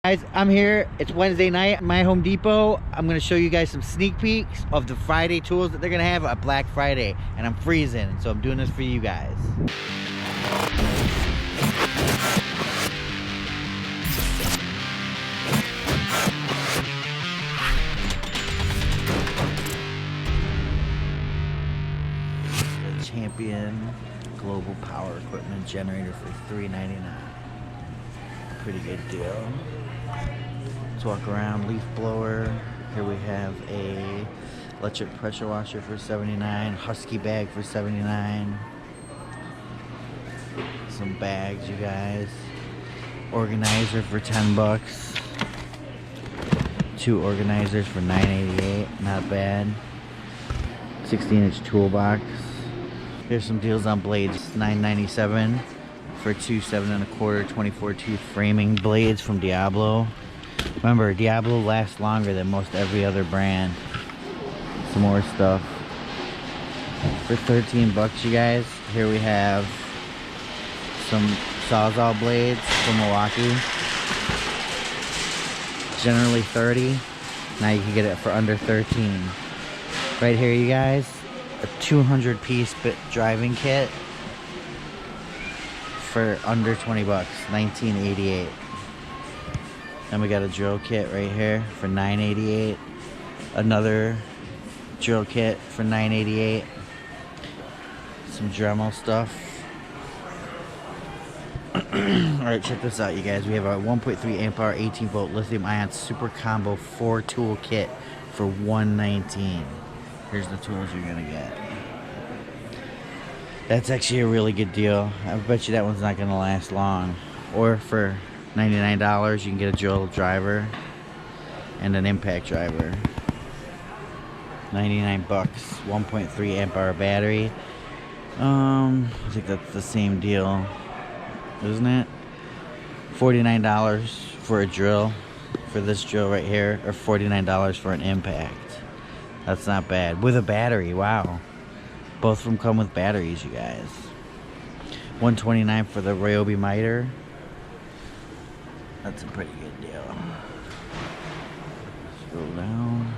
Guys, I'm here. It's Wednesday night at my Home Depot. I'm going to show you guys some sneak peeks of the Friday tools that they're going to have at Black Friday. And I'm freezing, so I'm doing this for you guys. The Champion Global Power Equipment Generator for $3.99. Pretty good deal. Let's walk around. Leaf blower. Here we have a electric pressure washer for $79. Husky bag for $79. Some bags, you guys. Organizer for $10. Two organizers for $9.88. Not bad. 16-inch toolbox. Here's some deals on blades. $9.97 for two 7 1/4 24 tooth framing blades from Diablo. Remember, Diablo lasts longer than most every other brand. Some more stuff for $13, you guys. Here we have some Sawzall blades from Milwaukee. Generally $30. Now you can get it for under $13. Right here, you guys, a 200-piece bit driving kit for under $20, $19.88. Then we got a drill kit right here for $9.88. Another drill kit for $9.88. Some Dremel stuff. Alright, check this out, you guys. We have a 1.3 amp hour 18-volt lithium ion super combo 4-tool kit for $119. Here's the tools you're gonna get. That's actually a really good deal. I bet you that one's not gonna last long. Or for $99, you can get a drill driver and an impact driver. $99, 1.3 amp hour battery. I think that's the same deal, isn't it? $49 for a drill, for this drill right here, or $49 for an impact. That's not bad. With a battery, wow. Both of them come with batteries, you guys. $129 for the Ryobi miter. That's a pretty good deal. Scroll down.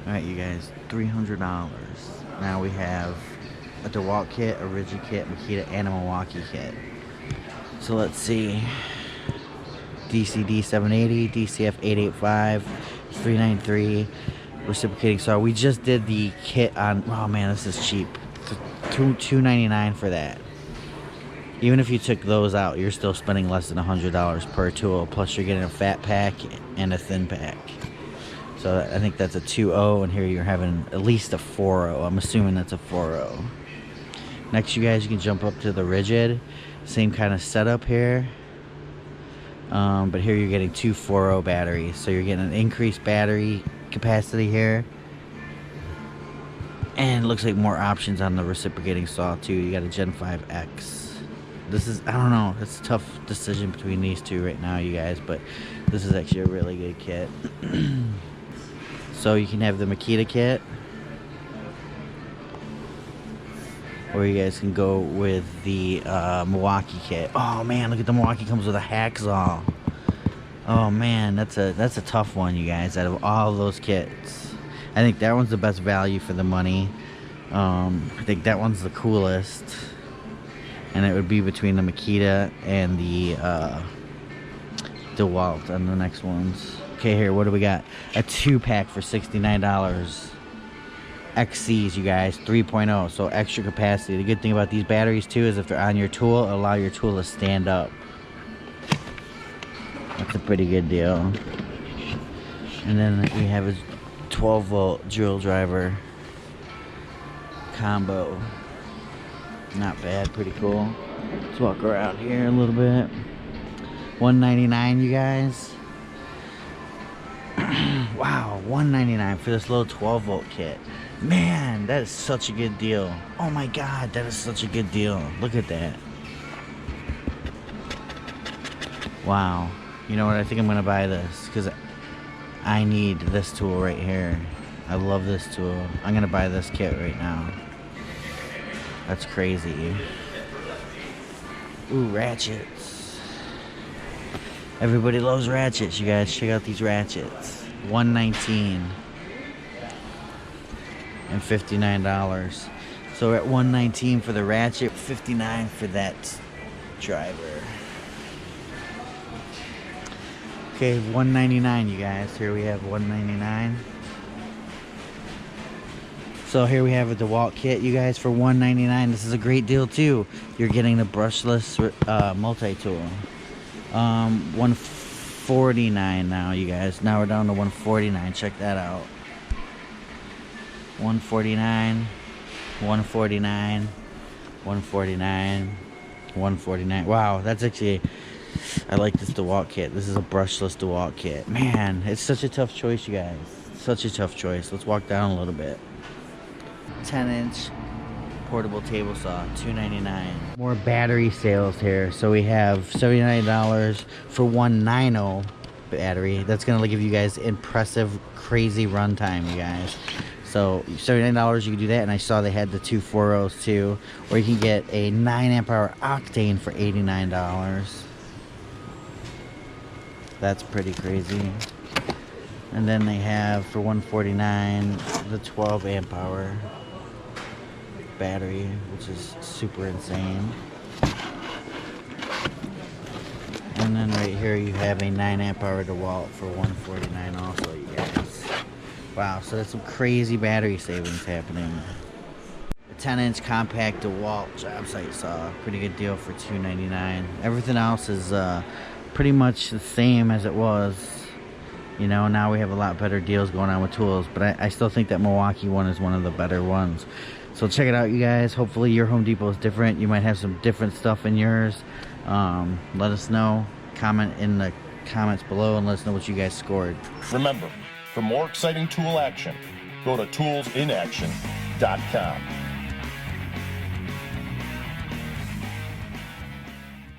Alright, you guys, $300. Now we have a DeWalt kit, a RidGID kit, Makita, and a Milwaukee kit. So let's see. DCD 780, DCF 885, $393. Reciprocating saw. We just did the kit on. Oh man, this is cheap. $299 for that. Even if you took those out, you're still spending less than $100 per tool. Plus, you're getting a fat pack and a thin pack. So I think that's a 2.0, and here you're having at least a 4.0. I'm assuming that's a 4.0. Next, you guys, you can jump up to the RidGID. Same kind of setup here. But here you're getting two 4.0 batteries. So you're getting an increased battery capacity here, and it looks like more options on the reciprocating saw too. You got a Gen 5X. This is, I don't know, it's a tough decision between these two right now, you guys, but this is actually a really good kit. So you can have the Makita kit, or you guys can go with the Milwaukee kit. Oh man, look at the Milwaukee, comes with a hacksaw. Oh man, that's a tough one, you guys. Out of all those kits, I think that one's the best value for the money. I think that one's the coolest, and it would be between the Makita and the DeWalt on the next ones. Okay, here, what do we got? A 2-pack for $69. XCs, you guys, 3.0, so extra capacity. The good thing about these batteries too is if they're on your tool, it'll allow your tool to stand up. That's a pretty good deal. And then we have a 12-volt drill driver combo. Not bad, pretty cool. Let's walk around here a little bit. $199, you guys. Wow, $199 for this little 12-volt kit. Man, that is such a good deal. Oh my god, that is such a good deal. Look at that. Wow. You know what, I think I'm gonna buy this because I need this tool right here. I love this tool. I'm gonna buy this kit right now. That's crazy. Ooh, ratchets. Everybody loves ratchets, you guys. Check out these ratchets. $119 and $59. So we're at $119 for the ratchet, $59 for that driver. Okay, $199, you guys. Here we have $199. So here we have a DeWalt kit, you guys, for $199. This is a great deal too. You're getting the brushless multi-tool. $149 now, you guys. Now we're down to $149. Check that out. $149, $149, $149, $149. Wow, that's actually, I like this DeWalt kit. This is a brushless DeWalt kit. Man, it's such a tough choice, you guys. Such a tough choice. Let's walk down a little bit. 10-inch portable table saw, $299. More battery sales here. So we have $79 for 190 battery. That's gonna give you guys impressive, crazy runtime, you guys. So $79, you can do that. And I saw they had the 2 4.0s too, or you can get a 9 amp hour octane for $89. That's pretty crazy. And then they have for $149 the 12 amp hour battery, which is super insane. And then right here you have a 9 amp hour DeWalt for $149 also, you guys. Wow, so that's some crazy battery savings happening. A 10-inch compact DeWalt job site saw, pretty good deal for $299. Everything else is pretty much the same as it was. You know, now we have a lot better deals going on with tools, but I still think that Milwaukee one is one of the better ones. So check it out, you guys. Hopefully your Home Depot is different. You might have some different stuff in yours. Let us know. Comment in the comments below and let us know what you guys scored. Remember, for more exciting tool action, go to toolsinaction.com.